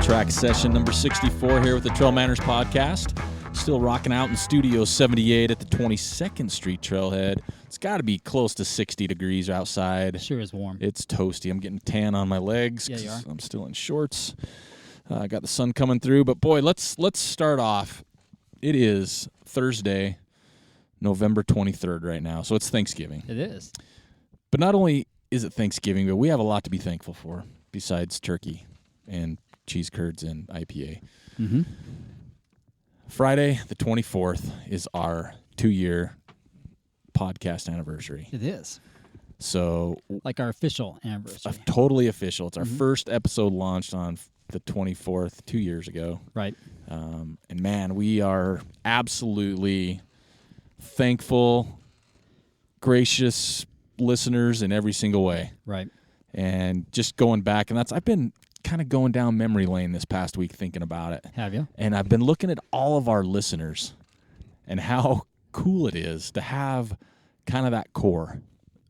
Singletrack Session number 64 here with the TrailManners podcast. Still rocking out in Studio 78 at the 22nd Street Trailhead. It's got to be close to 60 degrees outside. Sure is warm. It's toasty. I'm getting tan on my legs. Yeah, you are. I'm still in shorts. I got the sun coming through. But, boy, let's start off. It is Thursday, November 23rd right now, so it's Thanksgiving. It is. But not only is it Thanksgiving, but we have a lot to be thankful for besides turkey and cheese curds and IPA. Mm-hmm. Friday, the 24th, is our 2-year podcast anniversary. It is. So, like our official anniversary. Totally official. It's our first episode launched on the 24th, 2 years ago. Right. And, man, we are absolutely thankful, gracious listeners in every single way. Right. And just going back, and I've been kind of going down memory lane this past week thinking about it. Have you? And I've been looking at all of our listeners and how cool it is to have kind of that core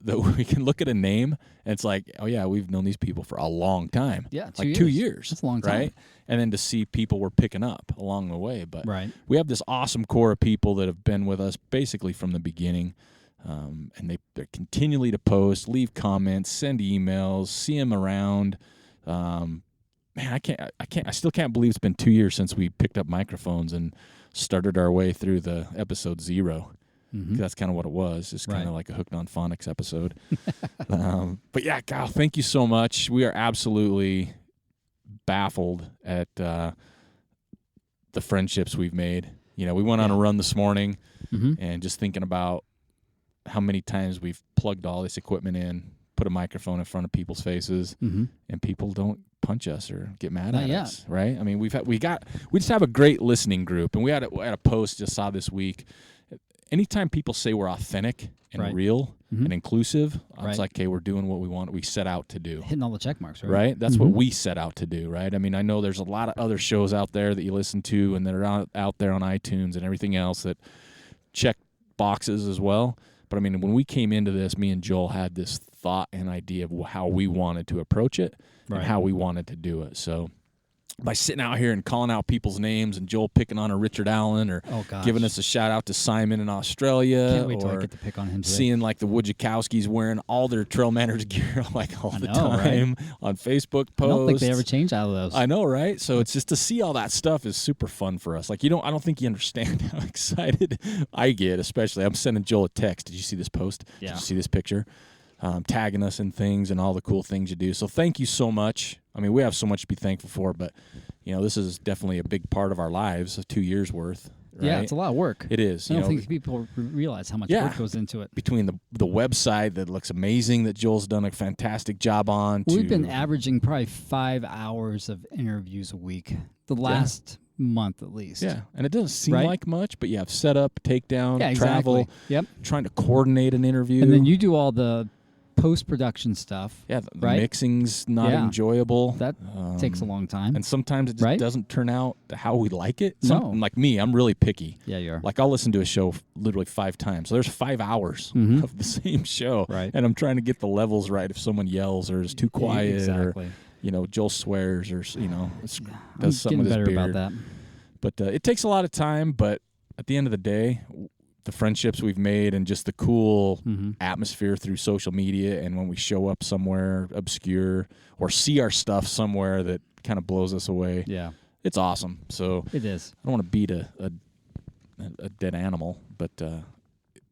that we can look at a name and it's like, oh yeah, we've known these people for a long time. Yeah, 2 like years. 2 years. That's a long time. Right? And then to see people we're picking up along the way. But right. we have this awesome core of people that have been with us basically from the beginning. And they're continually to post, leave comments, send emails, see them around. Man, I still can't believe it's been 2 years since we picked up microphones and started our way through the episode 0. Mm-hmm. That's kind of what it was. It's kind of like a Hooked on Phonics episode. But yeah, Kyle, thank you so much. We are absolutely baffled at the friendships we've made. You know, we went on a run this morning and just thinking about how many times we've plugged all this equipment in, put a microphone in front of people's faces, and people don't punch us or get mad at us, right? I mean, we just have a great listening group, and we had a post just saw this week. Anytime people say we're authentic and real and inclusive, it's like, okay, we're doing what we set out to do. Hitting all the check marks, right? Right? That's what we set out to do, right? I mean, I know there's a lot of other shows out there that you listen to and that are out there on iTunes and everything else that check boxes as well. But, I mean, when we came into this, me and Joel had this thought and idea of how we wanted to approach it and how we wanted to do it. So by sitting out here and calling out people's names and Joel picking on a Richard Allen or giving us a shout-out to Simon in Australia. Can't wait till I get to pick on him today. Seeing, like, the Wojciechowskis wearing all their TrailManners gear, like, all the time on Facebook posts. I don't think they ever change out of those. I know, right? So it's just to see all that stuff is super fun for us. Like, I don't think you understand how excited I get, especially. I'm sending Joel a text. Did you see this post? Yeah. Did you see this picture? Tagging us in things and all the cool things you do. So thank you so much. I mean, we have so much to be thankful for, but, you know, this is definitely a big part of our lives, of 2 years worth. Right? Yeah, it's a lot of work. It is. I don't think people realize how much work goes into it. Between the website that looks amazing that Joel's done a fantastic job on. We've been averaging probably 5 hours of interviews a week the last month at least. Yeah, and it doesn't seem like much, but you have setup, takedown, travel, trying to coordinate an interview. And then you do all the post-production stuff. Yeah, the mixing's not enjoyable. That takes a long time. And sometimes it just doesn't turn out how we like it. Like me, I'm really picky. Yeah, you are. Like, I'll listen to a show literally 5 times. So there's 5 hours of the same show. Right. And I'm trying to get the levels right if someone yells or is too quiet or, you know, Joel swears or, you know, does something with his beer. About that. But it takes a lot of time, but at the end of the day, the friendships we've made and just the cool atmosphere through social media, and when we show up somewhere obscure or see our stuff somewhere that kind of blows us away, it's awesome. So it is. I don't want to beat a dead animal, but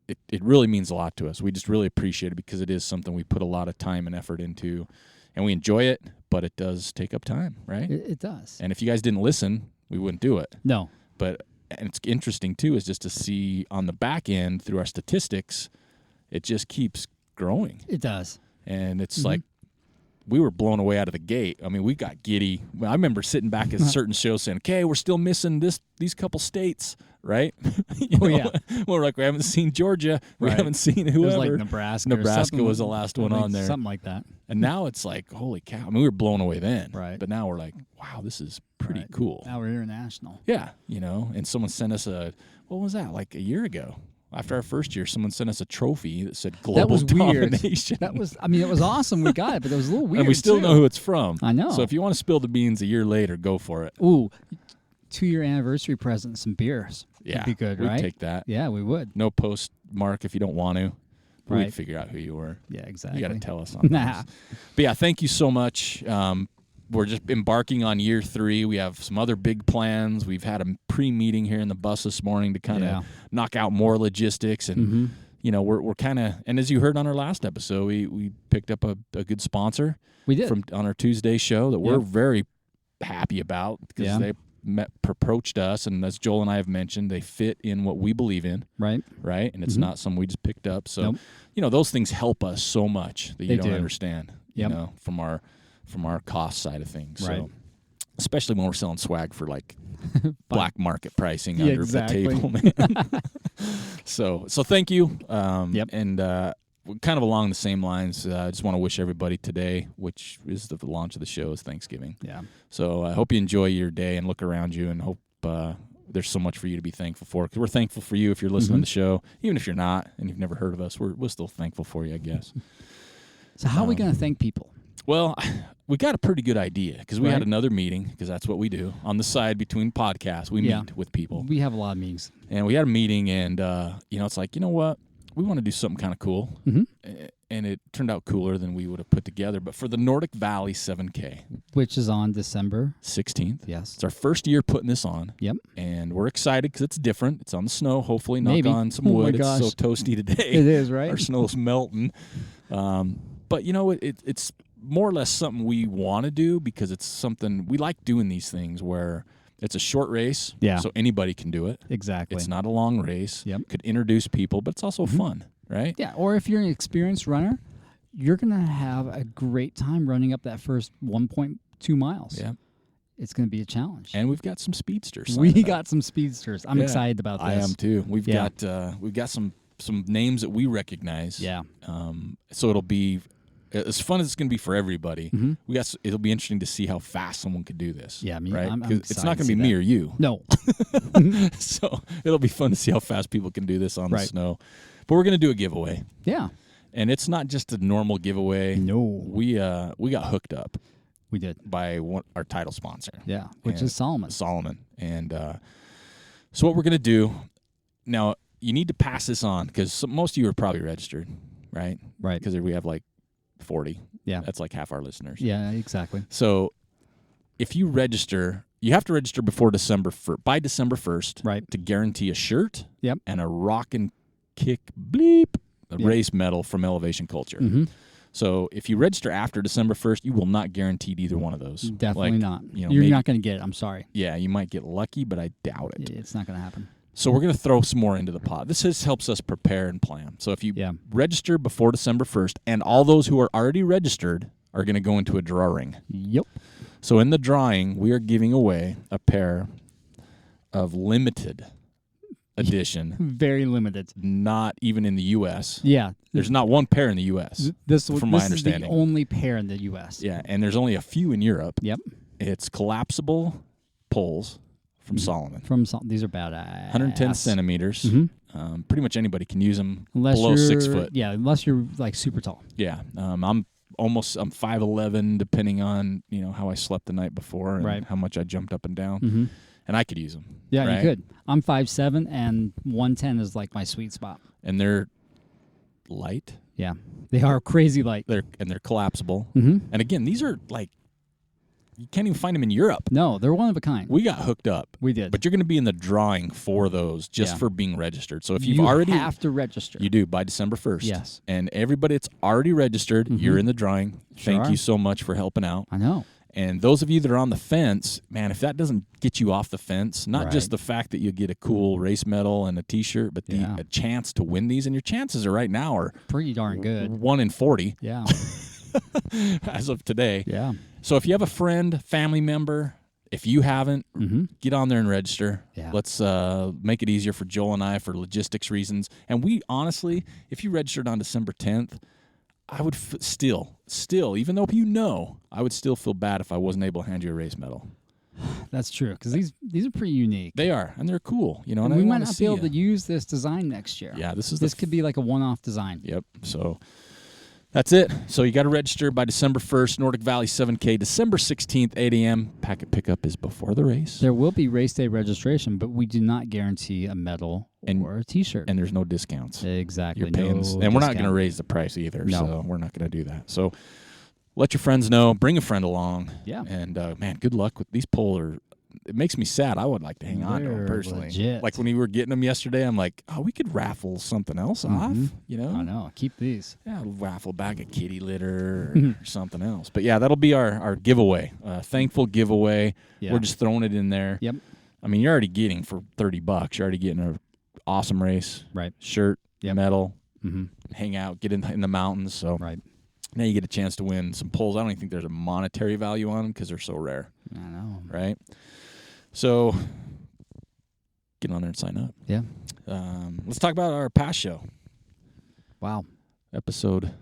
it really means a lot to us. We just really appreciate it because it is something we put a lot of time and effort into, and we enjoy it, but it does take up time, right? It does. And if you guys didn't listen, we wouldn't do it. No. And it's interesting, too, is just to see on the back end through our statistics, it just keeps growing. It does. And it's like we were blown away out of the gate. I mean, we got giddy. I remember sitting back at certain shows saying, okay, we're still missing these couple states, right? We're like, we haven't seen Georgia. We haven't seen whoever. It was like Nebraska. Nebraska was the last one on there. Something like that. And now it's like, holy cow. I mean, we were blown away then. Right. But now we're like, wow, this is pretty cool. Now we're international. Yeah, you know, and someone sent us what was that, like a year ago? After our first year, someone sent us a trophy that said That Global was weird. Domination. It was awesome. We got it, but it was a little weird. And we still too. know who it's from. I know. So if you want to spill the beans a year later, go for it. Ooh, 2-year anniversary present, some beers. Yeah. Would be good, we'd right? take that. Yeah, we would. No postmark if you don't want to. Right. We'd figure out who you were. Yeah, exactly. You got to tell us on this. But yeah, thank you so much. We're just embarking on year 3. We have some other big plans. We've had a pre-meeting here in the bus this morning to kind of knock out more logistics. And, you know, we're kind of, and as you heard on our last episode, we picked up a good sponsor. We did. On our Tuesday show that we're very happy about because they approached us, and as Joel and I have mentioned, they fit in what we believe in. Right. And it's not something we just picked up. So, you know, those things help us so much that you don't understand, you know, from our cost side of things. Right. So, especially when we're selling swag for like black market pricing under the table, man. So thank you. And kind of along the same lines, I just want to wish everybody today, which is the launch of the show, is Thanksgiving. Yeah. So I hope you enjoy your day and look around you, and hope there's so much for you to be thankful for. Because we're thankful for you if you're listening to the show. Even if you're not and you've never heard of us, we're still thankful for you, I guess. So how are we going to thank people? Well, we got a pretty good idea because we had another meeting, because that's what we do. On the side between podcasts, we meet with people. We have a lot of meetings. And we had a meeting, and, you know, it's like, you know what? We want to do something kind of cool. And it turned out cooler than we would have put together. But for the Nordic Valley 7K. Which is on December 16th. Yes. It's our first year putting this on. Yep. And we're excited because it's different. It's on the snow, hopefully. Knock on some wood. It's so toasty today. It is, right? Our snow's melting. But, you know, it's more or less something we want to do because it's something we like doing these things where it's a short race. Yeah. So anybody can do it. Exactly. It's not a long race. Yep. Could introduce people, but it's also fun, right? Yeah. Or if you're an experienced runner, you're going to have a great time running up that first 1.2 miles. Yeah. It's going to be a challenge. And we've got some speedsters. We got some speedsters. I'm excited about this. I am too. We've got some names that we recognize. Yeah. So it'll be as fun as it's going to to be for everybody. It'll be interesting to see how fast someone could do this. Yeah, right? I'm it's not going to be me or you. No. So it'll be fun to see how fast people can do this on the snow. But we're going to do a giveaway. Yeah. And it's not just a normal giveaway. No. We got hooked up. We did. By our title sponsor. Yeah, which is Solomon. And so what we're going to do, now you need to pass this on because most of you are probably registered, right? Right. Because we have like 40. Yeah. That's like half our listeners. Yeah, exactly. So if you register, you have to register before by December 1st. Right. To guarantee a shirt. Yep. And a rock and kick race medal from Elevation Culture. So if you register after December 1st, you will not guarantee either one of those. Definitely not. You know, you're not going to get it. I'm sorry. Yeah, you might get lucky, but I doubt it. It's not going to happen. So we're going to throw some more into the pot. This just helps us prepare and plan. So if you register before December 1st, and all those who are already registered are going to go into a drawing. Yep. So in the drawing, we are giving away a pair of limited edition. Very limited. Not even in the U.S. Yeah. There's not one pair in the U.S. From my understanding. This is the only pair in the U.S. Yeah, and there's only a few in Europe. Yep. It's collapsible poles from Solomon. These are badass. 110 centimeters. Pretty much anybody can use them below 6 foot. Yeah, unless you're like super tall. Yeah. I'm 5'11", depending on how I slept the night before and how much I jumped up and down. And I could use them. Yeah, you could. I'm 5'7", and 110 is like my sweet spot. And they're light. Yeah, they are crazy light. They're collapsible. And again, these are like, you can't even find them in Europe. No, they're one of a kind. We got hooked up. We did. But you're going to be in the drawing for those just for being registered. So if you have to register. You do by December 1st. Yes. And everybody that's already registered, you're in the drawing. Thank you so much for helping out. I know. And those of you that are on the fence, man, if that doesn't get you off the fence, not just the fact that you get a cool race medal and a T-shirt, but a chance to win these, and your chances are right now are pretty darn good. 1 in 40. Yeah. As of today. Yeah. So if you have a friend, family member, if you haven't, get on there and register. Yeah. Let's make it easier for Joel and I for logistics reasons. And we honestly, if you registered on December 10th, I would still, even though I would still feel bad if I wasn't able to hand you a race medal. that's true. Because these are pretty unique. They are, and they're cool. You know, and we might not be able to use this design next year. Yeah, this could be like a one-off design. Yep. So that's it. So you got to register by December 1st, Nordic Valley 7K, December 16th, 8 a.m. Packet pickup is before the race. There will be race day registration, but we do not guarantee a medal or a T-shirt. And there's no discounts. Exactly. You're paying, and we're not going to raise the price either, so we're not going to do that. So let your friends know. Bring a friend along. Yeah. And, man, good luck with these poles. It makes me sad. I would like to hang on to them personally. Legit. Like when we were getting them yesterday, I'm like, oh, we could raffle something else off, you know? I know. Keep these. Yeah, raffle back a kitty litter or something else. But, yeah, that'll be our giveaway, thankful giveaway. Yeah. We're just throwing it in there. Yep. I mean, you're already getting for $30. You're already getting an awesome race. Right. Shirt, medal, mm-hmm. hang out, get in the mountains. So right. Now you get a chance to win some poles. I don't even think there's a monetary value on them because they're so rare. I know. Right? So get on there and sign up. Yeah. Let's talk about our past show. Wow. Episode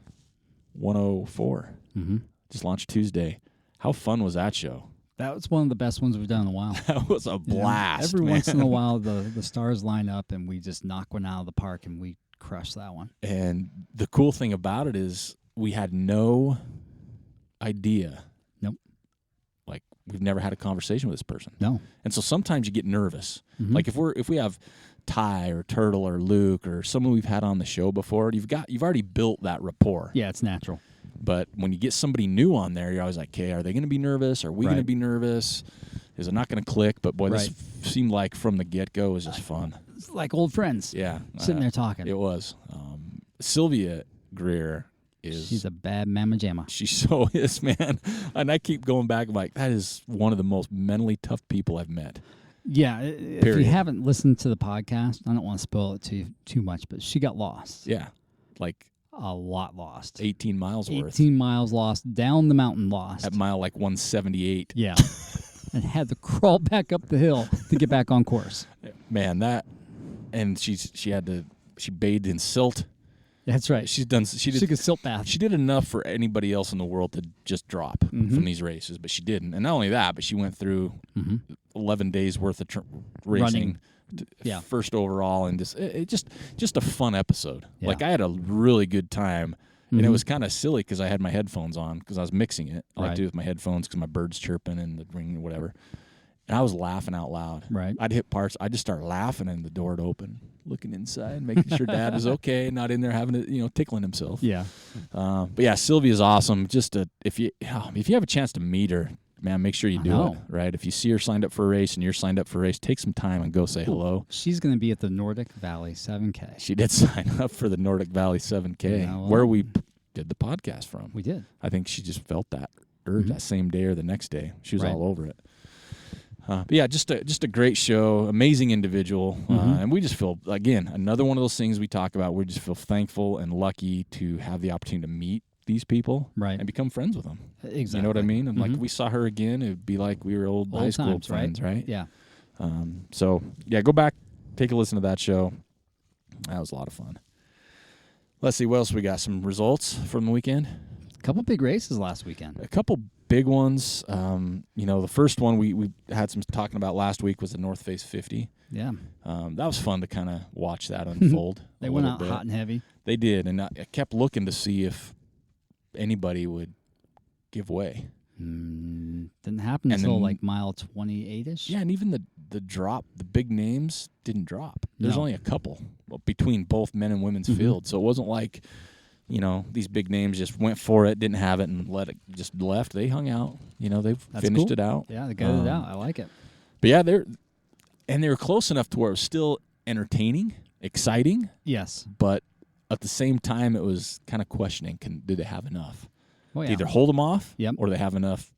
104. Mm-hmm. Just launched Tuesday. How fun was that show? That was one of the best ones we've done in a while. That was a blast. Every once in a while, the stars line up and we just knock one out of the park and we crush that one. And the cool thing about it is we had no idea. Nope. Like we've never had a conversation with this person. No. And so sometimes you get nervous. Mm-hmm. Like if we have Ty or Turtle or Luke or someone we've had on the show before, you've already built that rapport. Yeah, it's natural. But when you get somebody new on there, you're always like, okay, are they going to be nervous? Are we going to be nervous? Is it not going to click? But, boy, this seemed like from the get-go was just fun. It's like old friends. Yeah. Sitting there talking. It was. Sylvia Greer is... She's a bad mamma jamma. She so is, man. And I keep going back, I'm like, that is one of the most mentally tough people I've met. Yeah. If you haven't listened to the podcast, I don't want to spoil it to you too much, but she got lost. Yeah. Like... a lot lost. 18 miles worth. 18 miles lost, down the mountain lost. At mile like 178. Yeah. And had to crawl back up the hill to get back on course. Man, and she bathed in silt. That's right. She did a silt bath. She did enough for anybody else in the world to just drop from these races, but she didn't. And not only that, but she went through 11 days worth of racing. Yeah. First overall, and just a fun episode. Yeah. Like I had a really good time, and it was kind of silly because I had my headphones on because I was mixing it. I like to do it with my headphones because my bird's chirping and the ring or whatever. And I was laughing out loud. Right. I'd hit parts. I'd just start laughing, and the door would open, looking inside, making sure Dad was okay, not in there having it, tickling himself. Yeah. But yeah, Sylvia's awesome. If you have a chance to meet her, man, make sure you do it, right? If you see her signed up for a race and you're signed up for a race, take some time and go say hello. She's going to be at the Nordic Valley 7K. She did sign up for the Nordic Valley 7K, where we did the podcast from. We did. I think she just felt that urge that same day or the next day. She was all over it. But yeah, just a great show, amazing individual. And we just feel, again, another one of those things we talk about. We just feel thankful and lucky to have the opportunity to meet these people and become friends with them. Exactly. You know what I mean? And like if we saw her again, it would be like we were old high school times, friends, right? Yeah. So, yeah, go back, take a listen to that show. That was a lot of fun. Let's see, what else we got? Some results from the weekend? A couple big races last weekend. A couple big ones. The first one we had some talking about last week was the North Face 50. Yeah. That was fun to kind of watch that unfold. They went out hot and heavy. They did, and I kept looking to see if anybody would give way. Didn't happen until like mile 28-ish. Yeah, and even the drop, the big names didn't drop. There's only a couple between both men and women's field, so it wasn't like these big names just went for it, didn't have it, and just left. They hung out. They've finished it out. Yeah, they got it out. I like it. But yeah, they were close enough to where it was still entertaining, exciting. Yes, but at the same time, it was kind of questioning: do they have enough? Well, to either hold them off, or do they have enough?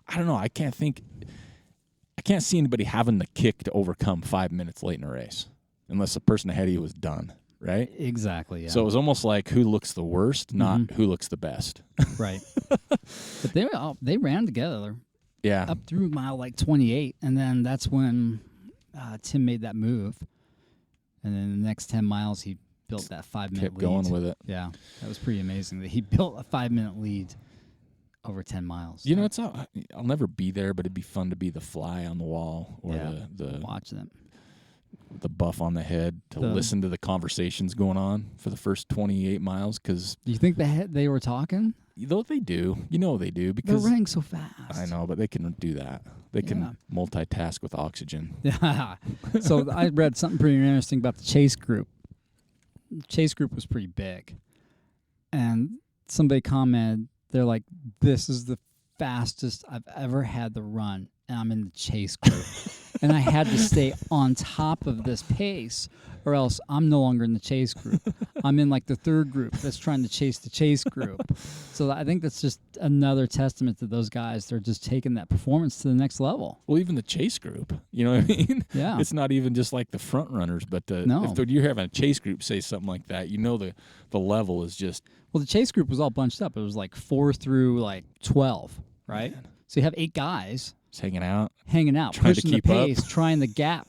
I don't know. I can't see anybody having the kick to overcome 5 minutes late in a race, unless the person ahead of you was done. Right? Exactly, yeah. So it was almost like who looks the worst, not who looks the best. Right. But they ran together. Yeah. Up through mile like 28, and then that's when Tim made that move. And then the next 10 miles, he built that 5-minute lead. Kept going with it. Yeah. That was pretty amazing that he built a 5-minute lead over 10 miles. You know, I'll never be there, but it'd be fun to be the fly on the wall or the watch them. The buff on the head to listen to the conversations going on for the first 28 miles. Because do you think they were talking? Though they do, they do because they're running so fast. I know, but they can do that. They can multitask with oxygen. Yeah. So I read something pretty interesting about the chase group. The chase group was pretty big, and somebody commented, they're like, "This is the fastest I've ever had to run, and I'm in the chase group." And I had to stay on top of this pace, or else I'm no longer in the chase group. I'm in like the third group that's trying to chase the chase group. So I think that's just another testament to those guys. They're just taking that performance to the next level. Well, even the chase group, you know what I mean? Yeah. It's not even just like the front runners, but No. if you're having a chase group say something like that, the level is just... Well, the chase group was all bunched up. It was like 4 through like 12, right? Man. So you have 8 guys... just hanging out, pushing to keep the pace, trying the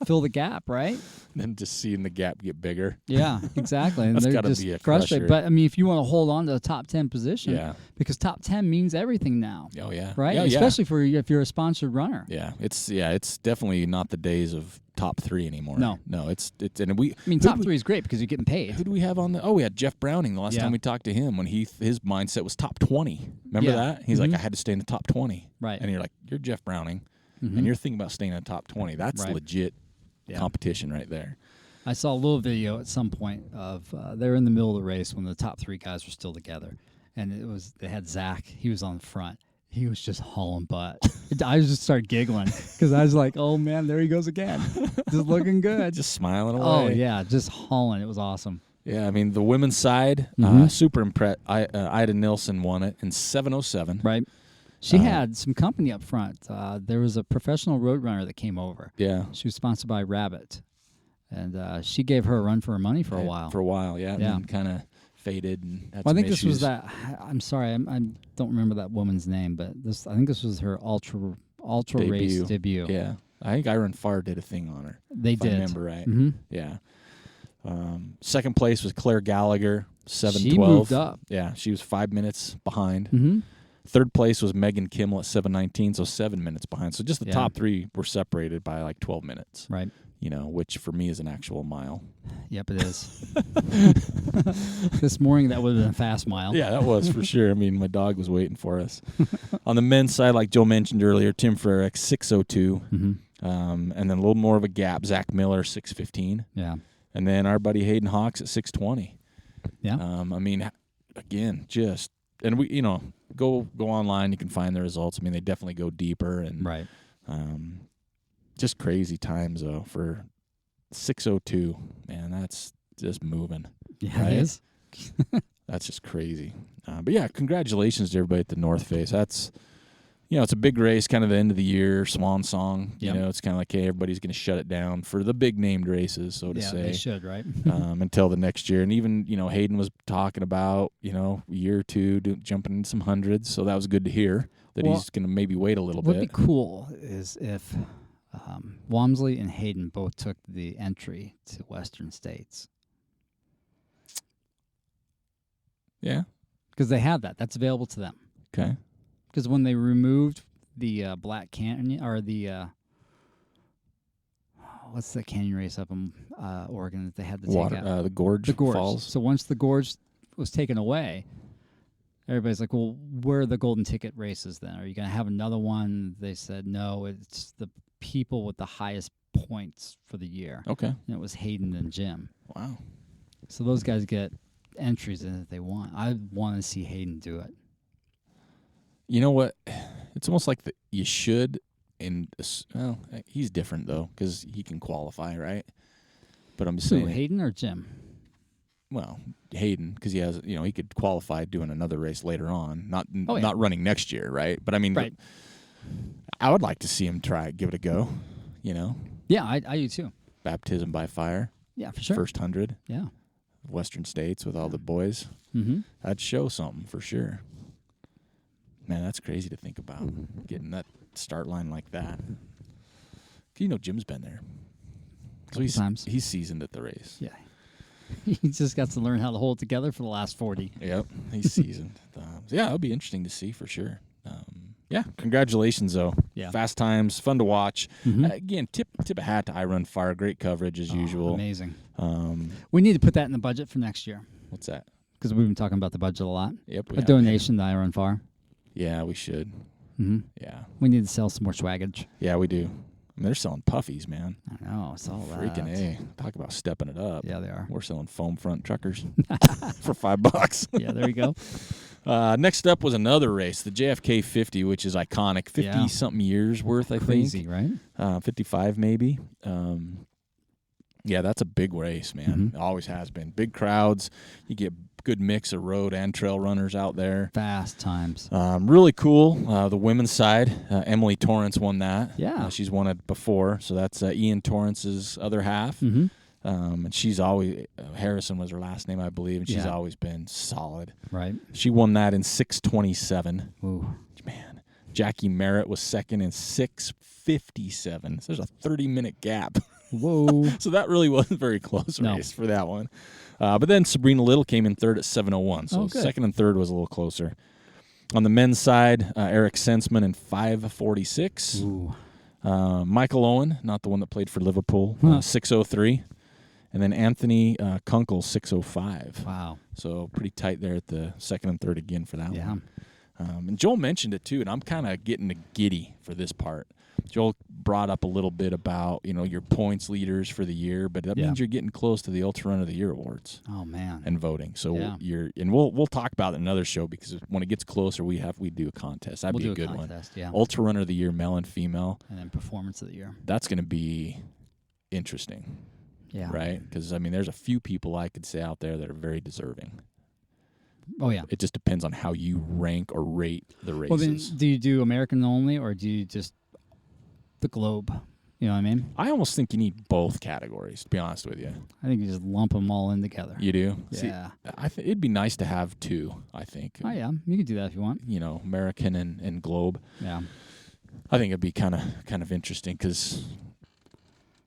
fill the gap, right? Then just seeing the gap get bigger. Yeah, exactly. And That's they're gotta be a frustrated. crusher. But I mean, if you want to hold on to the top 10 position, because top 10 means everything now. Oh yeah, right. Yeah, especially if you're a sponsored runner. Yeah, it's definitely not the days of top 3 anymore. No, it's and top 3 is great because you're getting paid. Who do we have on the? Oh, we had Jeff Browning the last time we talked to him when his mindset was top 20. Remember that? He's like, I had to stay in the top 20. Right. And you're like, you're Jeff Browning, and you're thinking about staying in the top 20. That's legit competition right there. I saw a little video at some point of they were in the middle of the race when the top 3 guys were still together, and they had Zach. He was on the front. He was just hauling butt. I just started giggling because I was like, "Oh man, there he goes again, just looking good, just smiling away." Oh yeah, just hauling. It was awesome. Yeah, I mean the women's side, super impressed. Ida Nilsson won it in 7:07. Right. She had some company up front. There was a professional road runner that came over. Yeah. She was sponsored by Rabbit. And she gave her a run for her money for a while. For a while, yeah. And then kind of faded and had I some think issues. This was that. I'm sorry, I don't remember that woman's name, but I think this was her ultra race debut. Yeah. I think Iron Farr did a thing on her. They did. I remember right. Mm-hmm. Yeah. Second place was Claire Gallagher, 7:12. She moved up. Yeah, she was 5 minutes behind. Mm-hmm. Third place was Megan Kimmel at 7:19, so 7 minutes behind. So just the top 3 were separated by like 12 minutes. Right. Which for me is an actual mile. Yep, it is. This morning, that would have been a fast mile. Yeah, that was for sure. I mean, my dog was waiting for us. On the men's side, like Joe mentioned earlier, Tim Frericks, 6:02. Mm-hmm. And then a little more of a gap. Zach Miller, 6:15. Yeah. And then our buddy Hayden Hawks at 6:20. Yeah. I mean, again, just, and we, go online, you can find the results. I mean, they definitely go deeper and right. Just crazy times though for 6:02. Man, that's just moving. Yeah, right? It is. That's just crazy. But yeah, congratulations to everybody at the North Face. That's, it's a big race, kind of the end of the year, swan song. Yep. It's kind of like, hey, everybody's going to shut it down for the big named races, so to say. Yeah, they should, right? Until the next year. And even, Hayden was talking about, a year or two jumping into some hundreds. So that was good to hear that he's going to maybe wait a little bit. What would be cool is if Walmsley and Hayden both took the entry to Western States. Yeah. Because they have that. That's available to them. Okay. Because when they removed the Black Canyon, or the, what's the canyon race up in Oregon that they had to take out? The Gorge Falls. So once the Gorge was taken away, everybody's like, well, where are the golden ticket races then? Are you going to have another one? They said, no, it's the people with the highest points for the year. Okay. And it was Hayden and Jim. Wow. So those guys get entries in if they want. I want to see Hayden do it. You know what? It's almost like you should. Well, he's different though because he can qualify, right? But I'm just saying, Hayden or Jim? Well, Hayden, because he has, he could qualify doing another race later on, not running next year, right? But I mean, right. I would like to see him give it a go. Yeah, I do too. Baptism by fire. Yeah, for sure. First 100. Yeah. Western States with all the boys. Mm-hmm. That'd show something for sure. Man, that's crazy to think about, getting that start line like that. Jim's been there. Couple times. He's seasoned at the race. Yeah. He just got to learn how to hold it together for the last 40. Yep, he's seasoned. yeah, it'll be interesting to see for sure. Yeah, congratulations though. Yeah. Fast times, fun to watch. Mhm. Again, tip a hat to I Run Fire. Great coverage as usual. Amazing. We need to put that in the budget for next year What's that? because we've been talking about the budget a lot. Yep. A donation to I Run Far. Yeah, we should. Mm-hmm. Yeah. We need to sell some more swaggage. Yeah, we do. I mean, they're selling puffies, man. I know. It's all Freaking A. Talk about stepping it up. Yeah, they are. We're selling foam front truckers for $5. Yeah, there you go. Next up was another race, the JFK 50, which is iconic. 50-something years worth, I Crazy, think. right? 55 maybe. Yeah, that's a big race, man. Mhm. It always has been. Big crowds. You get good mix of road and trail runners out there. Fast times. Really cool. The women's side, Emily Torrance won that. Yeah. She's won it before, so that's Ian Torrance's other half. Mm-hmm. And she's always, Harrison was her last name, I believe, and she's Yeah. always been solid. Right. She won that in 6:27. Ooh. Man, Jackie Merritt was second in 6:57. So there's a 30-minute gap. Whoa. So that really wasn't very close No. race for that one. But then Sabrina Little came in third at 7:01. So good. second and third was a little closer. On the men's side, Eric Sensman in 5:46. Ooh. Michael Owen, not the one that played for Liverpool, Huh. 6:03. And then Anthony Kunkel, 6:05. Wow. So pretty tight there at the second and third again for that Yeah. one. And Joel mentioned it too, and I'm kind of getting giddy for this part. Joel brought up a little bit about, your points leaders for the year, but that Yeah. means you're getting close to the Ultra Run of the Year awards Oh, man. and voting. So Yeah. we'll talk about it in another show because when it gets closer, we do a contest. That'd we'll be do a good contest, one. Yeah. Ultra Runner of the Year, male and female. And then performance of the year. That's going to be interesting, Yeah. right? Because there's a few people I could say out there that are very deserving. Oh, yeah. It just depends on how you rank or rate the races. Well, then, do you do American only, or do you just the globe? You know what I mean? I almost think you need both categories, to be honest with you. I think you just lump them all in together. You do? Yeah. See, it'd be nice to have two, I think. Oh, yeah. You could do that if you want. American and Globe. Yeah. I think it'd be kind of interesting because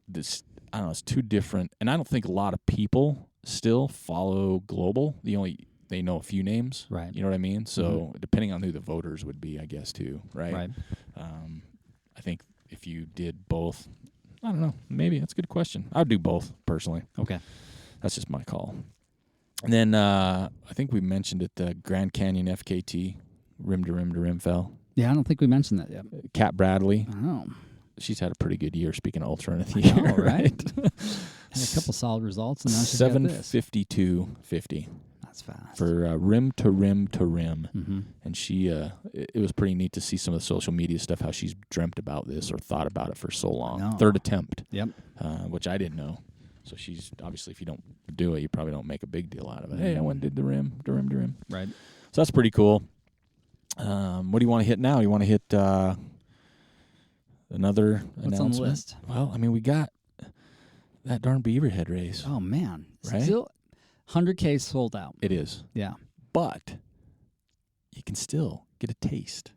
this, I don't know, it's two different. And I don't think a lot of people still follow Global. They know a few names. Right. You know what I mean? So depending on who the voters would be, I guess, too, right? Right. I think if you did both, I don't know, maybe that's a good question. I would do both, personally. Okay. That's just my call. And then I think we mentioned it, the Grand Canyon FKT, rim to rim to rim fell. Yeah, I don't think we mentioned that yet. Kat Bradley, Oh. she's had a pretty good year, speaking of Ultra Run of the I know, Year, right? Had a couple solid results, and now she's got this. 7:52:50 That's fast. for rim to rim to rim. Mm-hmm. And she, it was pretty neat to see some of the social media stuff, how she's dreamt about this or thought about it for so long. know. Third attempt, Yep. which I didn't know. So she's, obviously, if you don't do it, you probably don't make a big deal out of it. Hey, I went and did the rim, to rim, to rim. Right. So that's pretty cool. What do you want to hit now? You want to hit another What's announcement? on the list? Well, I mean, we got that darn Beaverhead race. Oh, man. Right? Still 100K sold out. It is. Yeah. But you can still get a taste,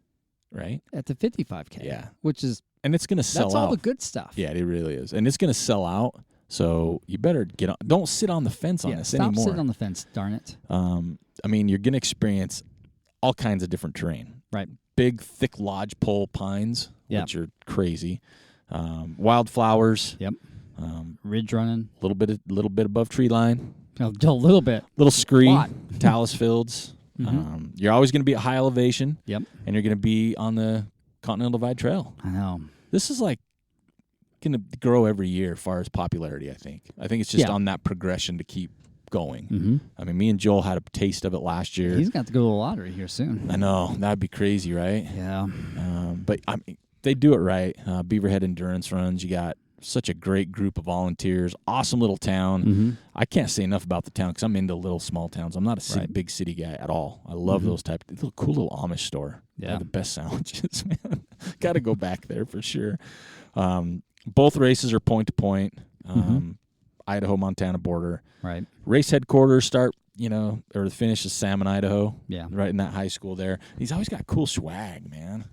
right? At the 55K. Yeah. Which is, And it's going to sell that's out. all the good stuff. Yeah, it really is. And it's going to sell out. So you better get on. Don't sit on the fence on this stop anymore. sitting on the fence, darn it. I mean, you're going to experience all kinds of different terrain. Right. Big, thick lodgepole pines, Yeah. which are crazy. Wildflowers. Yep. Ridge running. Little bit above tree line. A little bit. Little scree. Lot. Talus fields. Mhm. You're always going to be at high elevation. Yep. And you're going to be on the Continental Divide Trail. I know. This is like going to grow every year as far as popularity, I think. I think it's just Yeah. on that progression to keep going. Mm-hmm. I mean, me and Joel had a taste of it last year. He's got to go to the lottery here soon. I know. That'd be crazy, right? Yeah. But I mean, they do it right. Beaverhead Endurance Runs. You got such a great group of volunteers. Awesome little town. Mm-hmm. I can't say enough about the town because I'm into little small towns. I'm not a Right. big city guy at all. I love Mhm. those type of little cool little Amish store. They Yeah. have the best sandwiches, man. Got to go back there for sure. Both races are point to point. Idaho Montana border. Right. Race headquarters start, or the finish is Salmon, Idaho. Yeah. Right in that high school there. He's always got cool swag, man.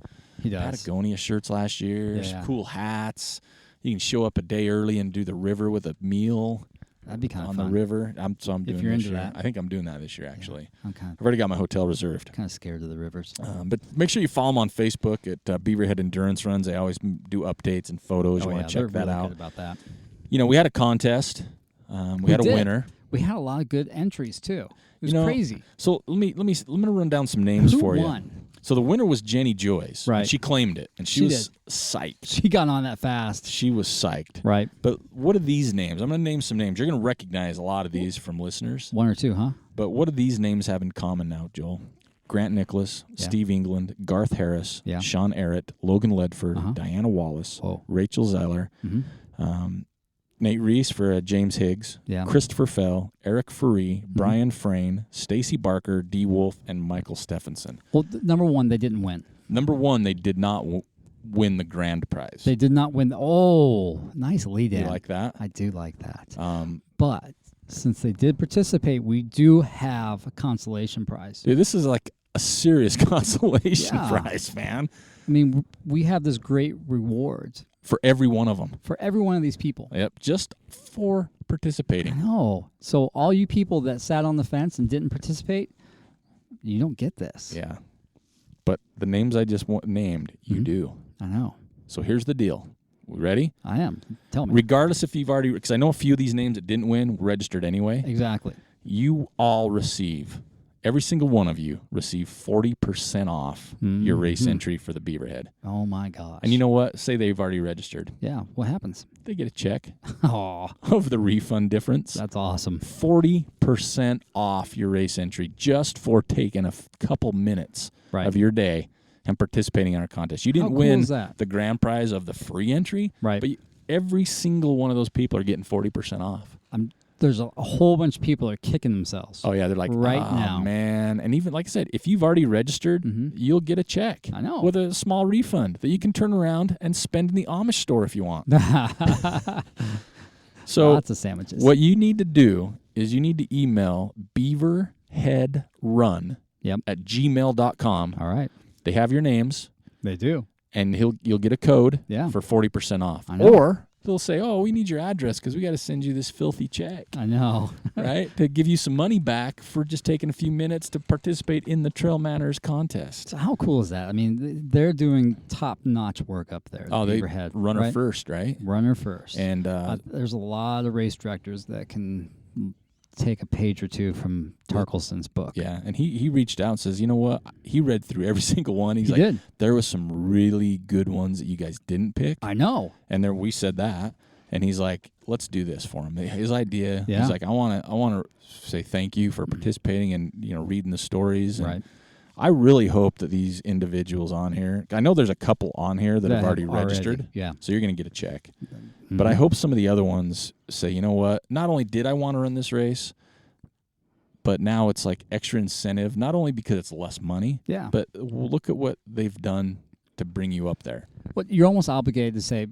He does. Patagonia shirts last year. Yeah. Cool hats. You can show up a day early and do the river with a meal. That'd be kind of on fun. the river. I'm doing you're this into year. that. I think I'm doing that this year, actually. I'm kind I've already got my hotel reserved. of scared of the rivers. But make sure you follow them on Facebook at Beaverhead Endurance Runs. They always do updates and photos. You want to check that really out. Good about that. We had a contest. We had a winner. We had a lot of good entries too. It was crazy. So let me run down some names for you. Who won? So the winner was Jenny Joyce. Right. And she claimed it, and she was psyched. She got on that fast. She was psyched. Right. But what are these names? I'm going to name some names. You're going to recognize a lot of these from listeners. One or two, huh? But what do these names have in common now, Joel? Grant Nicholas, Steve England, Garth Harris, Sean Arrett, Logan Ledford, Diana Wallace, Rachel Zeiler, Nate Reese for James Higgs, Christopher Fell, Eric Faree, Brian Frayne, Stacy Barker, D. Wolf, and Michael Stephenson. Well, number one, they didn't win. Number one, they did not win the grand prize. They did not win. Oh, nice lead in. You like that? I do like that. But since they did participate, we do have a consolation prize. Dude, this is like a serious consolation prize, man. I mean, we have this great reward. For every one of them. For every one of these people. Yep, just for participating. I know. So all you people that sat on the fence and didn't participate, you don't get this. Yeah. But the names I just named, you do. I know. So here's the deal. We ready? I am. Tell me. Regardless if you've already, because I know a few of these names that didn't win were registered anyway. Exactly. You all receive, every single one of you receive 40% off your race entry for the Beaverhead. Oh my gosh. And you know what? Say they've already registered. Yeah. What happens? They get a check Oh, of the refund difference. that's awesome. 40% off your race entry just for taking a couple minutes of your day and participating in our contest. You didn't win the grand prize of the free entry, right? But every single one of those people are getting 40% off. There's a whole bunch of people that are kicking themselves. Oh, yeah. They're like, now. Man. And even, like I said, if you've already registered, you'll get a check. I know. With a small refund that you can turn around and spend in the Amish store if you want. So lots of sandwiches. What you need to do is you need to email beaverheadrun at gmail.com. All right. They have your names. They do. And you'll get a code for 40% off. I know. Or they'll say, oh, we need your address because we got to send you this filthy check. I know. Right? To give you some money back for just taking a few minutes to participate in the TrailManners contest. So how cool is that? I mean, they're doing top-notch work up there. Oh, they Beaverhead, runner first, right? Runner first. And there's a lot of race directors that can take a page or two from Tarkelson's book. Yeah, and he reached out and says, you know what? He read through every single one. He did. There was some really good ones that you guys didn't pick. I know. And there we said that. And he's like, let's do this for him. His idea, he's like, I want to say thank you for participating and reading the stories. And right. I really hope that these individuals on here, I know there's a couple on here that have already registered. Yeah. So you're going to get a check. But I hope some of the other ones say, you know what? Not only did I want to run this race, but now it's like extra incentive, not only because it's less money, but look at what they've done to bring you up there. But you're almost obligated to say,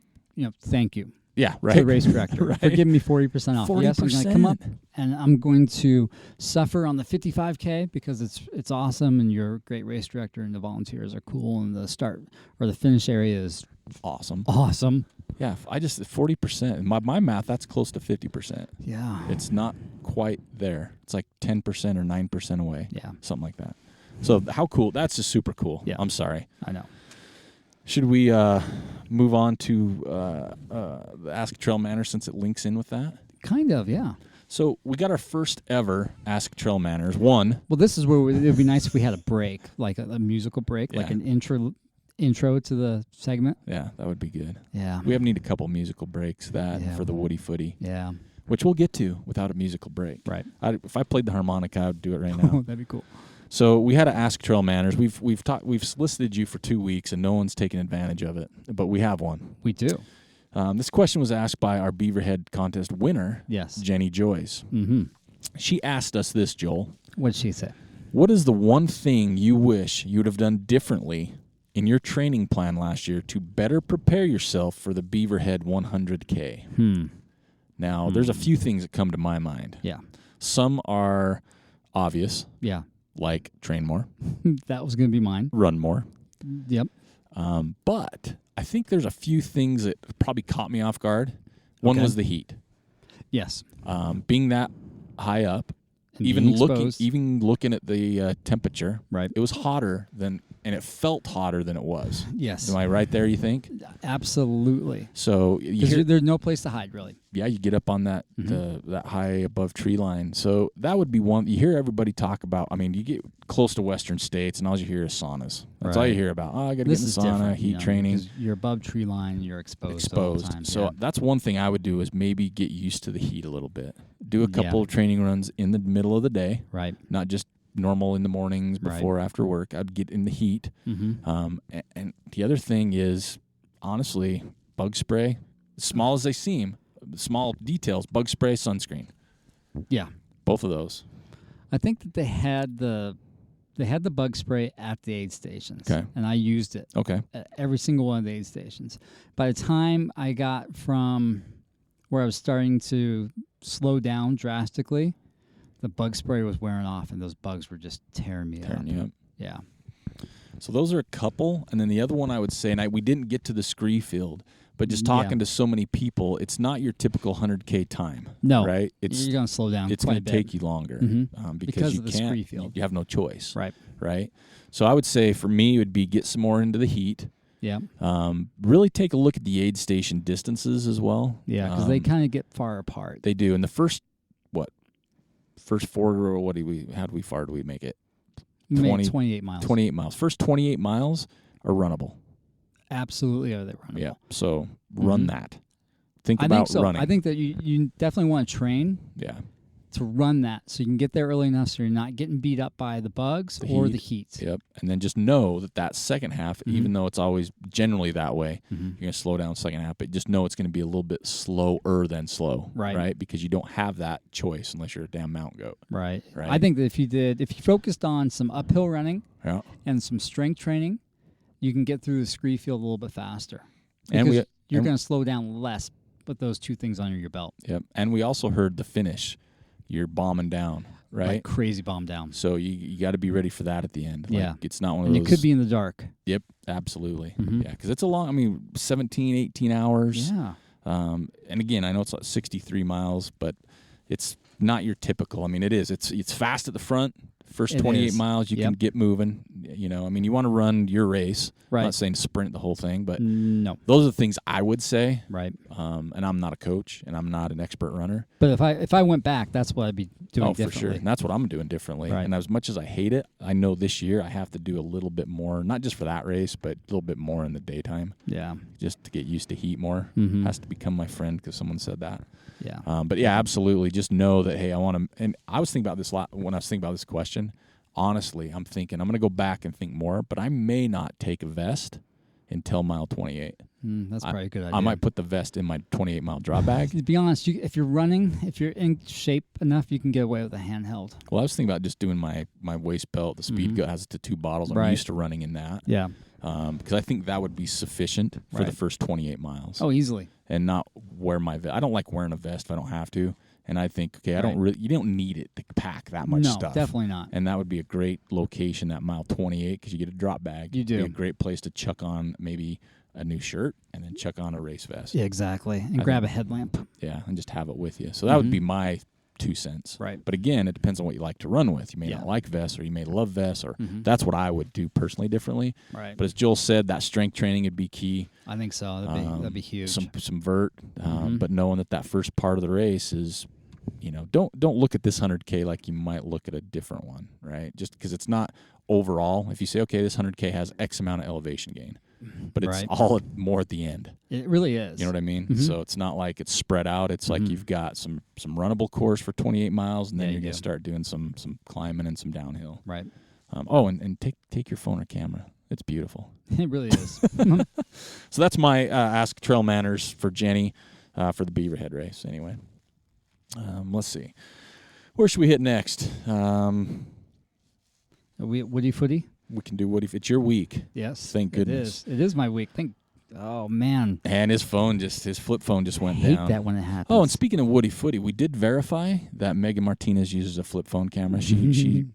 thank you. Yeah, right. To the race director right. for giving me 40% off. 40%. Yes, I'm going to come up and I'm going to suffer on the 55K because it's awesome and you're a great race director and the volunteers are cool and the start or the finish area is awesome. Yeah, I just 40%. My math, that's close to 50%. Yeah. It's not quite there. It's like 10% or 9% away. Yeah. Something like that. So how cool. That's just super cool. Yeah. I'm sorry. I know. Should we move on to the Ask TrailManners since it links in with that? Kind of, yeah. So we got our first ever Ask TrailManners. One. Well, this is where it would be nice if we had a break, like a musical break, like an intro to the segment. Yeah, that would be good. Yeah. We need a couple musical breaks for the Woody Footy. Yeah. Which we'll get to without a musical break. Right. If I played the harmonica, I would do it right now. That'd be cool. So we had to Ask TrailManners. We've solicited you for 2 weeks and no one's taken advantage of it, but we have one. We do. This question was asked by our Beaverhead contest winner, Jenny Joyce. Mm-hmm. She asked us this, Joel. What'd she say? What is the one thing you wish you would have done differently in your training plan last year to better prepare yourself for the Beaverhead 100K? Now, there's a few things that come to my mind. Yeah. Some are obvious. Yeah. Like train more. That was going to be mine. Run more. Yep. But I think there's a few things that probably caught me off guard. One was the heat. Yes. Being that high up, And even being looking exposed. at the temperature, Right. it was hotter than, and it felt hotter than it was. Yes. Am I right there, you think? Absolutely. So There's no place to hide, really. yeah, you get up on that that high above tree line. So that would be one. You hear everybody talk about. I mean, you get close to Western states, and all you hear is saunas. That's all you hear about. Oh, I got to get in the sauna, heat training. You're above tree line, you're exposed all the time. So that's one thing I would do is maybe get used to the heat a little bit. Do a couple of training runs in the middle of the day. Right. Not just normal in the mornings before after work. I'd get in the heat. Mm-hmm. And the other thing is, honestly, bug spray, as small as they seem, small details, bug spray, sunscreen. Yeah. Both of those. I think that they had the bug spray at the aid stations. Okay. And I used it. Okay. At every single one of the aid stations. By the time I got from where I was starting to slow down drastically, the bug spray was wearing off, and those bugs were just tearing me up. Yeah. So those are a couple. And then the other one I would say, and we didn't get to the scree field, but just talking to so many people, it's not your typical 100K time. No. Right? You're going to slow down. It's going to take you longer because you of the can't. scree field. You have no choice. Right. Right? So I would say for me, it would be get some more into the heat. Yeah. Really take a look at the aid station distances as well. Yeah, because they kind of get far apart. They do. And the first how far do we make it? 28 miles. 28 miles. First 28 miles are runnable. Absolutely are they runnable. Yeah. So run that. Think about running. I think that you definitely want to train. Yeah. To run that so you can get there early enough so you're not getting beat up by the bugs or the heat. Yep. And then just know that second half, even though it's always generally that way, you're going to slow down second half, but just know it's going to be a little bit slower than slow. Right? Because you don't have that choice unless you're a damn mountain goat. Right. I think that if you focused on some uphill running and some strength training, you can get through the scree field a little bit faster. Because you're going to slow down less with those two things under your belt. Yep. And we also heard the finish. You're bombing down, right? Like crazy bomb down. So you got to be ready for that at the end. Like, it's not one of those. And it could be in the dark. Yep, absolutely. Yeah, because it's a long, 17, 18 hours. Yeah. And again, I know it's like 63 miles, but it's not your typical. It is. It's fast at the front. First 28 miles, you can get moving. You want to run your race. Right. I'm not saying sprint the whole thing, but no. Those are the things I would say. Right. And I'm not a coach, and I'm not an expert runner. But if I went back, that's what I'd be doing differently. For sure. And that's what I'm doing differently. Right. And as much as I hate it, I know this year I have to do a little bit more, not just for that race, but a little bit more in the daytime. Yeah. Just to get used to heat more. Has to become my friend because someone said that. Yeah. But yeah, absolutely. Just know that, hey, I want to, and I was thinking about this when I was thinking about this question. Honestly, I'm thinking I'm going to go back and think more, but I may not take a vest until mile 28. That's probably a good idea. I might put the vest in my 28-mile drop bag. To be honest, if you're running, if you're in shape enough, you can get away with a handheld. Well, I was thinking about just doing my waist belt. The Speed Gut has it to 2 bottles. I'm used to running in that. Yeah. Because I think that would be sufficient for the first 28 miles. Oh, easily. And not wear my vest. I don't like wearing a vest if I don't have to. And I think, okay, you don't need it to pack that much stuff. No, definitely not. And that would be a great location, that mile 28, because you get a drop bag. You do. It'd be a great place to chuck on maybe a new shirt and then chuck on a race vest. Yeah, exactly. And grab a headlamp. Yeah, and just have it with you. So that would be my 2 cents. Right. But again, it depends on what you like to run with. You may not like vests, or you may love vests, or that's what I would do personally differently. Right. But as Joel said, that strength training would be key. I think so. That'd be huge. Some vert, but knowing that first part of the race is, don't look at this 100K like you might look at a different one, right? Just because it's not overall. If you say, okay, this 100K has X amount of elevation gain, but it's all more at the end. It really is. You know what I mean? So it's not like it's spread out. It's like you've got some runnable course for 28 miles, and then you're going to start doing some climbing and some downhill. Right. And take your phone or camera. It's beautiful. It really is. So that's my Ask TrailManners for Jenny for the Beaverhead race. Anyway, let's see. Where should we hit next? Woody Footy? We can do Woody. It's your week. Yes. Thank goodness. It is my week. Oh, man. And his flip phone just went down. I down. hate that when it happens. Oh, and speaking of Woody Footy, we did verify that Megan Martinez uses a flip phone camera. She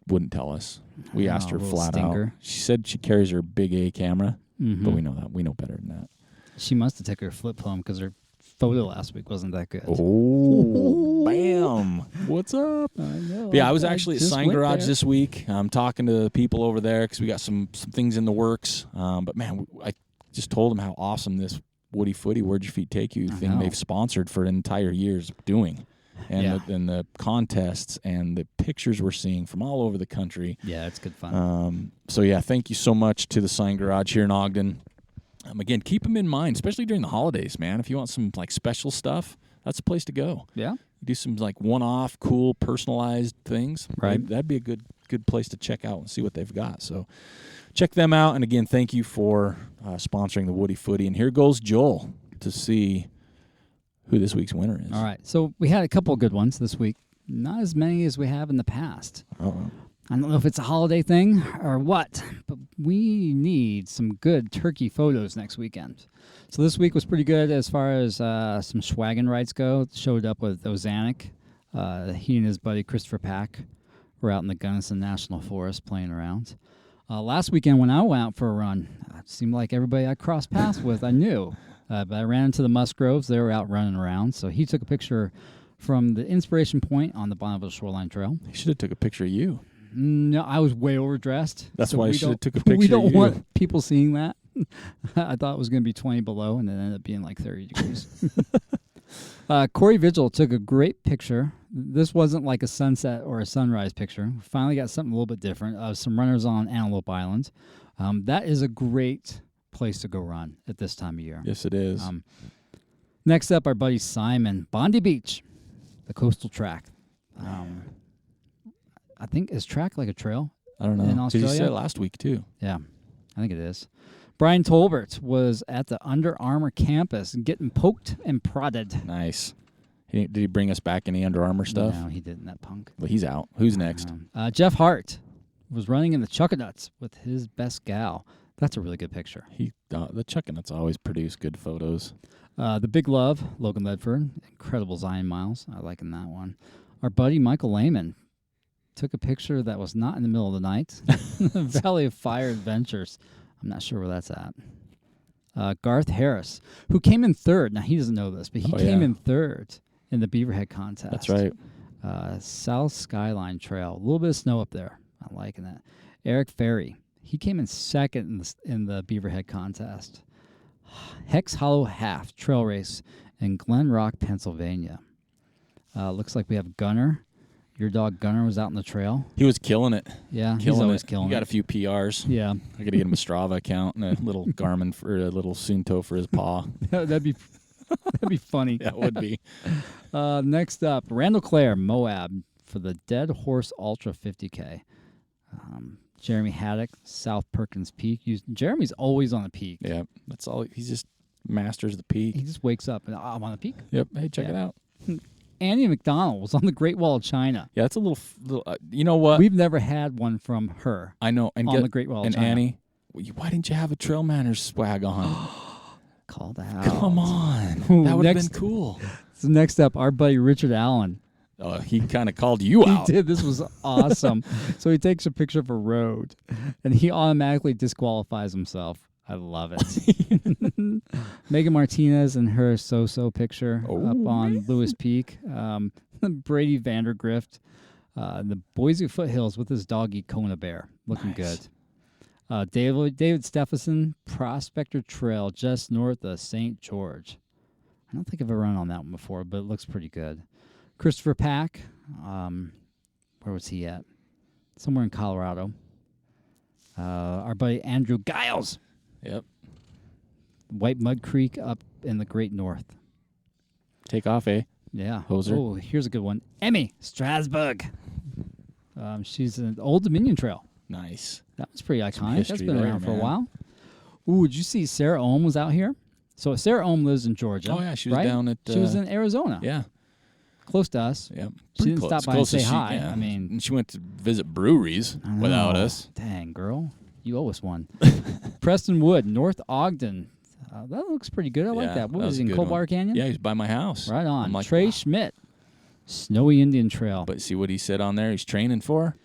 wouldn't tell us. We asked her flat out. She said she carries her big A camera, but we know that. We know better than that. She must have taken her flip phone because her photo last week wasn't that good. Oh, bam. What's up? I know. Yeah, I was actually at just Sign went Garage there. this week. I'm talking to people over there because we got some things in the works. But, man, I just told them how awesome this Woody Footy, Where'd Your Feet Take You thing they've sponsored for an entire year's doing. And, the contests and the pictures we're seeing from all over the country. Yeah, it's good fun. So, yeah, thank you so much to the Sign Garage here in Ogden. Again, keep them in mind, especially during the holidays, man. If you want some, like, special stuff, that's the place to go. Yeah. Do some, like, one-off, cool, personalized things. Right. That'd be a good place to check out and see what they've got. So check them out. And, again, thank you for sponsoring the Woody Footy. And here goes Joel to see who this week's winner is. All right. So we had a couple of good ones this week. Not as many as we have in the past. Uh-oh. I don't know if it's a holiday thing or what, but we need some good turkey photos next weekend. So this week was pretty good as far as some swaggin' rides go. Showed up with Ozanik. He and his buddy Christopher Pack were out in the Gunnison National Forest playing around. Last weekend when I went out for a run, it seemed like everybody I crossed paths with I knew. But I ran into the Musgroves. They were out running around. So he took a picture from the Inspiration Point on the Bonneville Shoreline Trail. He should have took a picture of you. No, I was way overdressed. That's so why I we should have don't- took a picture We don't of you. want people seeing that. I thought it was going to be 20 below, and it ended up being like 30 degrees. Corey Vigil took a great picture. This wasn't like a sunset or a sunrise picture. We finally got something a little bit different of some runners on Antelope Island. That is a great place to go run at this time of year. Yes, it is. Next up, our buddy Simon, Bondi Beach, the coastal track. I think is track like a trail. I don't know. in Did you Australia? say it last week, too? Yeah, I think it is. Brian Tolbert was at the Under Armour campus getting poked and prodded. Nice. Did he bring us back any Under Armour stuff? No, he didn't, that punk. Well, he's out. Who's next? Jeff Hart was running in the Chuckanuts with his best gal. That's a really good picture. The Chuckanuts always produce good photos. The Big Love, Logan Ledford, incredible Zion miles. I like in that one. Our buddy Michael Lehman took a picture that was not in the middle of the night. Valley of Fire Adventures. I'm not sure where that's at. Garth Harris, who came in third. Now, he doesn't know this, but he came in third in the Beaverhead contest. That's right. South Skyline Trail. A little bit of snow up there. I'm liking that. Eric Ferry. He came in second in the Beaverhead contest. Hex Hollow Half Trail Race in Glen Rock, Pennsylvania. Looks like we have Gunner. Your dog Gunner was out in the trail. He was killing it. Yeah, he's always killing it. He got a few PRs. Yeah. I got to get him a Strava account and a little Garmin for a little Sunto for his paw. That'd be funny. That would be. Next up, Randall Clare, Moab, for the Dead Horse Ultra 50K. Jeremy Haddock, South Perkins Peak. Jeremy's always on the peak. Yeah, that's all. He just masters the peak. He just wakes up and, I'm on the peak. Yep. Hey, check it out. Annie McDonald was on the Great Wall of China. Yeah, that's a little you know what? We've never had one from her. I know. And on the Great Wall of China. Annie, why didn't you have a TrailManners swag on? Call that. Come on. Ooh, That would have been cool. So next up, our buddy Richard Allen. Oh, he kind of called you out. He did. This was awesome. So he takes a picture of a road, and he automatically disqualifies himself. I love it. Megan Martinez and her so-so picture up on Lewis Peak. Brady Vandergrift, the Boise foothills with his doggy Kona Bear. Looking good. David Stephenson, Prospector Trail just north of St. George. I don't think I've ever run on that one before, but it looks pretty good. Christopher Pack, where was he at? Somewhere in Colorado. Our buddy Andrew Giles. Yep. White Mud Creek up in the Great North. Take off, eh? Yeah. Hoser. Oh, here's a good one. Emmy Strasburg. She's an Old Dominion Trail. Nice. That was pretty iconic. That's history been there, around for a man. while. Ooh, did you see Sarah Ohm was out here? So Sarah Ohm lives in Georgia. Oh, yeah. She was right? down at... She was in Arizona. Yeah. Close to us. Yeah. She didn't stop by and say hi. Yeah. I mean... And she went to visit breweries without us. Dang, girl. You owe us one. Preston Wood, North Ogden. That looks pretty good. I like that. What was he in Coldwater Canyon? Yeah, he's by my house. Right on. I'm like, Trey wow. Schmidt, Snowy Indian Trail. But see what he said on there? He's training for?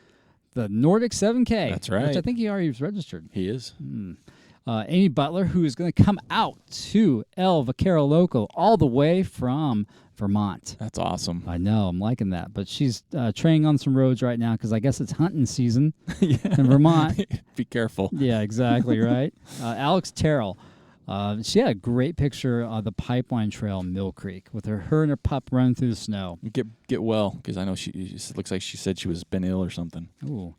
The Nordic 7K. That's right. Which I think he already was registered. He is. Amy Butler, who is going to come out to El Vaquero Loco all the way from Vermont. That's awesome. I know, I'm liking that. But she's training on some roads right now because I guess it's hunting season in Vermont. Be careful. Yeah, exactly, right? Alex Terrell. She had a great picture of the Pipeline Trail in Mill Creek with her and her pup running through the snow. Get well, because I know it looks like she said she was been ill or something. Ooh.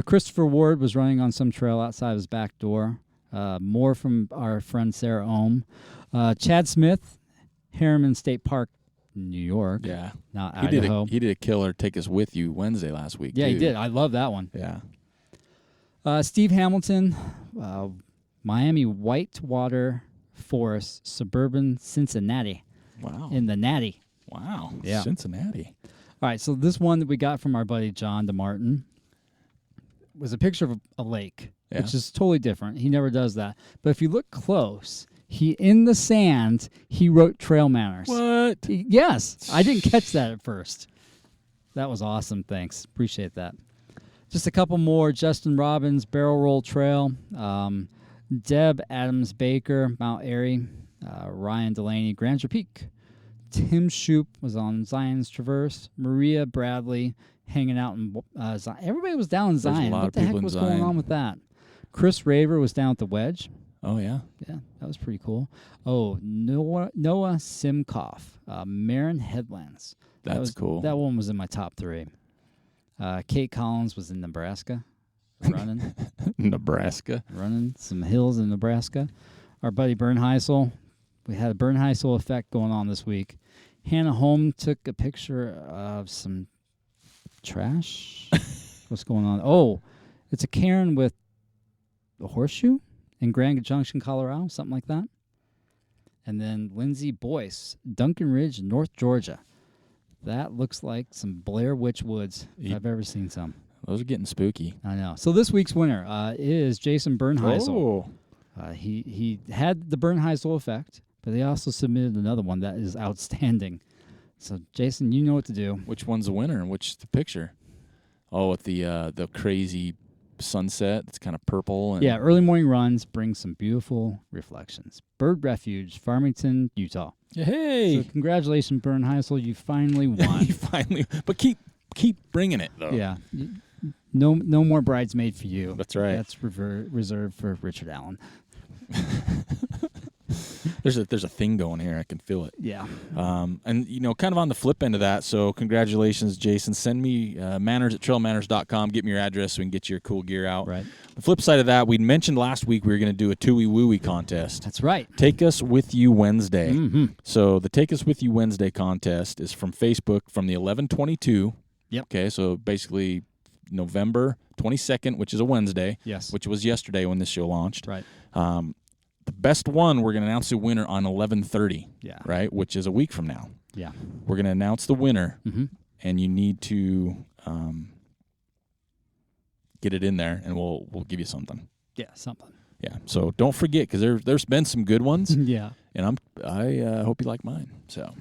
Christopher Ward was running on some trail outside his back door. More from our friend Sarah Ohm. Chad Smith, Harriman State Park, New York. Yeah. Not Idaho. He did a killer Take Us With You Wednesday last week. Yeah, too. he did. I love that one. Yeah. Steve Hamilton, Miami Whitewater Forest, suburban Cincinnati. Wow. In the Natty. Wow. Yeah. Cincinnati. All right, so this one that we got from our buddy John DeMartin was a picture of a lake, which is totally different. He never does that. But if you look close, in the sand, he wrote TrailManners. What? Yes. I didn't catch that at first. That was awesome. Thanks. Appreciate that. Just a couple more. Justin Robbins, Barrel Roll Trail. Deb Adams Baker, Mount Airy. Ryan Delaney, Granger Peak. Tim Shoup was on Zion's Traverse. Maria Bradley hanging out in Zion. Everybody was down in Zion. What the heck was going on with that? Chris Raver was down at the Wedge. Oh, yeah? Yeah, that was pretty cool. Oh, Noah Simkoff, Marin Headlands. That's cool. That one was in my top 3. Kate Collins was in Nebraska, running. Nebraska. Running some hills in Nebraska. Our buddy Bernhisel. We had a Bernhisel effect going on this week. Hannah Holm took a picture of some trash. What's going on? Oh, it's a cairn with a horseshoe in Grand Junction, Colorado, something like that. And then Lindsay Boyce, Duncan Ridge, North Georgia. That looks like some Blair Witch Woods if I've ever seen some. Those are getting spooky. I know. So this week's winner is Jason Bernhisel. Oh. He had the Bernhisel effect, but they also submitted another one that is outstanding. So, Jason, you know what to do. Which one's the winner and which the picture? Oh, with the crazy sunset. It's kind of purple. And yeah, early morning runs bring some beautiful reflections. Bird Refuge, Farmington, Utah. Hey! So congratulations, Bernhisel. You finally won. You finally. But keep bringing it, though. Yeah. No more bridesmaid for you. That's right. That's reserved for Richard Allen. There's a thing going here. I can feel it. Yeah. And, kind of on the flip end of that, so congratulations, Jason. Send me manners at trailmanners.com. Get me your address so we can get your cool gear out. Right. The flip side of that, we mentioned last week we were going to do a Tooey Wooey contest. That's right. Take Us With You Wednesday. Mm-hmm. So the Take Us With You Wednesday contest is from Facebook from the 11/22. Yep. Okay, so basically November 22nd, which is a Wednesday. Yes. Which was yesterday when this show launched. Right. The best one, we're going to announce the winner on 11/30. Yeah. Right, which is a week from now. Yeah. We're going to announce the winner, and you need to get it in there, and we'll give you something. Yeah, something. Yeah. So don't forget, because there's been some good ones. Yeah. And I hope you like mine. So.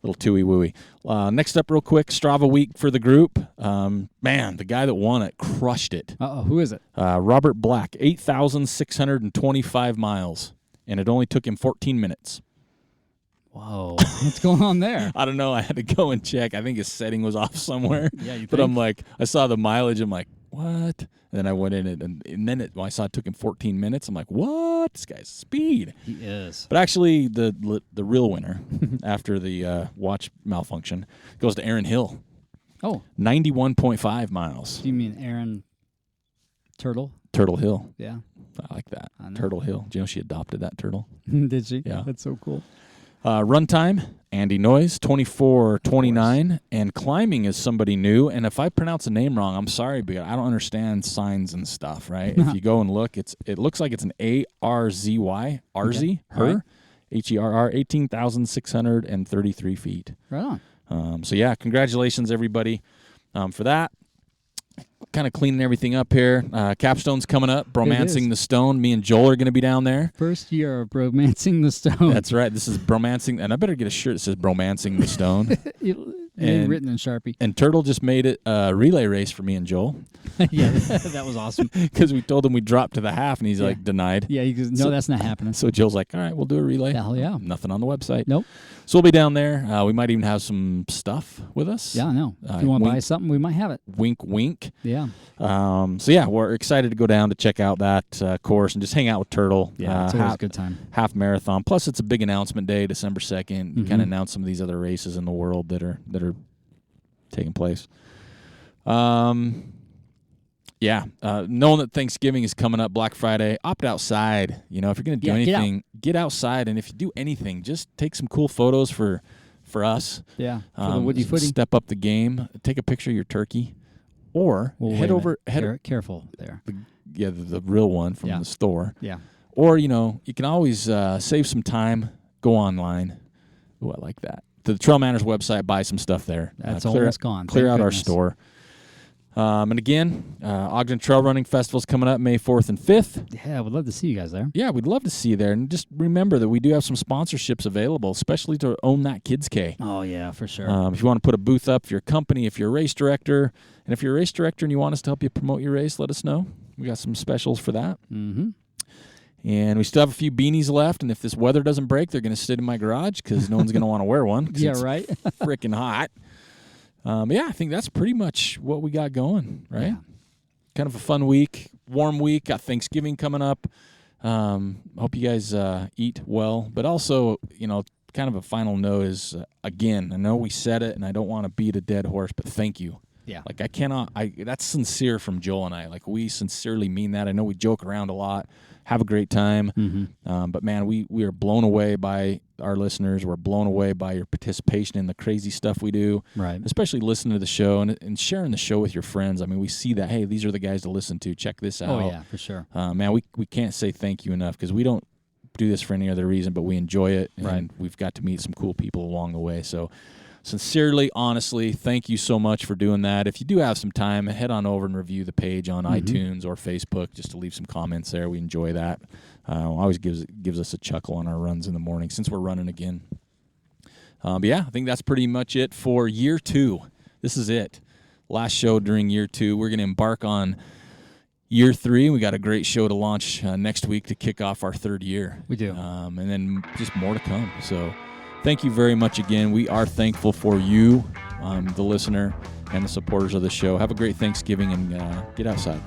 Little Tooey Wooey. Next up, real quick, Strava week for the group. Man, the guy that won it crushed it. Who is it? Robert Black, 8,625 miles, and it only took him 14 minutes. Whoa, what's going on there? I don't know. I had to go and check. I think his setting was off somewhere. Yeah, you But think? I'm like, I saw the mileage. I'm like, what? And then I went in it, and then I saw it took him 14 minutes. I'm like, what? This guy's speed. He is. But actually, the real winner after the watch malfunction goes to Aaron Hill. Oh. 91.5 miles. Do you mean Aaron Turtle? Turtle Hill. Yeah. I like that. I know. Turtle Hill. Do you know she adopted that turtle? Did she? Yeah. That's so cool. Runtime, Andy Noyes, 24:29, and climbing is somebody new. And if I pronounce a name wrong, I'm sorry, but I don't understand signs and stuff, right? If you go and look, it looks like it's an A-R-Z-Y, Arzy, her, Right. H-E-R-R, 18,633 feet. Right on. So, yeah, congratulations, everybody, for that. Kind of cleaning everything up here. Capstone's coming up. Bromancing the Stone. Me and Joel are going to be down there. First year of Bromancing the Stone. That's right. This is Bromancing, and I better get a shirt that says Bromancing the Stone. Written in Sharpie. And Turtle just made it a relay race for me and Joel. Yeah, that was awesome. Because we told him we dropped to the half, and he's Yeah. like, denied. Yeah, he goes, no, So- that's not happening. So Jill's like, all right, we'll do a relay. Hell yeah. Nothing on the website. Nope. So we'll be down there. We might even have some stuff with us. Yeah, I know. If you want to buy something, we might have it. Wink, wink. Yeah. So yeah, we're excited to go down to check out that course and just hang out with Turtle. Yeah, it's always a good time. Half marathon. Plus, it's a big announcement day, December 2nd. Mhm. Kind of announce some of these other races in the world that are taking place. Yeah, knowing that Thanksgiving is coming up, Black Friday, opt outside. You know, if you're going to do anything, get outside. And if you do anything, just take some cool photos for us. Yeah, for the Woody Footy. Step up the game. Take a picture of your turkey. Or head over. Careful there. The real one from the store. Yeah. Or, you can always save some time, go online. Ooh, I like that. To the TrailManners website, buy some stuff there. That's almost gone. Clear Thank out our goodness. store. And again, Ogden Trail Running Festival's coming up May 4th and 5th. Yeah, I would love to see you guys there. Yeah, we'd love to see you there. And just remember that we do have some sponsorships available, especially to own that Kids K. Oh, yeah, for sure. If you want to put a booth up, if you're a company, if you're a race director, and if you're a race director and you want us to help you promote your race, let us know. We got some specials for that. Mm-hmm. And we still have a few beanies left, and if this weather doesn't break, they're going to sit in my garage because no one's going to want to wear one. Yeah, it's right? freaking hot. Yeah, I think that's pretty much what we got going, right? Yeah. Kind of a fun week, warm week. Got Thanksgiving coming up. Hope you guys eat well. But also, kind of a final note is, again, I know we said it, and I don't want to beat a dead horse, but thank you. Yeah. Like, that's sincere from Joel and I. Like, we sincerely mean that. I know we joke around a lot, have a great time. Mm-hmm. But, man, we are blown away by our listeners. We're blown away by your participation in the crazy stuff we do. Right. Especially listening to the show and sharing the show with your friends. I mean, we see that, hey, these are the guys to listen to. Check this out. Oh, yeah, for sure. Man, we can't say thank you enough because we don't do this for any other reason, but we enjoy it. And right. We've got to meet some cool people along the way. So, sincerely, honestly, thank you so much for doing that. If you do have some time, head on over and review the page on iTunes or Facebook just to leave some comments there. We enjoy that. Always gives us a chuckle on our runs in the morning since we're running again. But yeah, I think that's pretty much it for year 2. This is it. Last show during year 2. We're going to embark on year 3. We got a great show to launch next week to kick off our 3rd year. We do. And then just more to come. So thank you very much again. We are thankful for you, the listener, and the supporters of the show. Have a great Thanksgiving and get outside.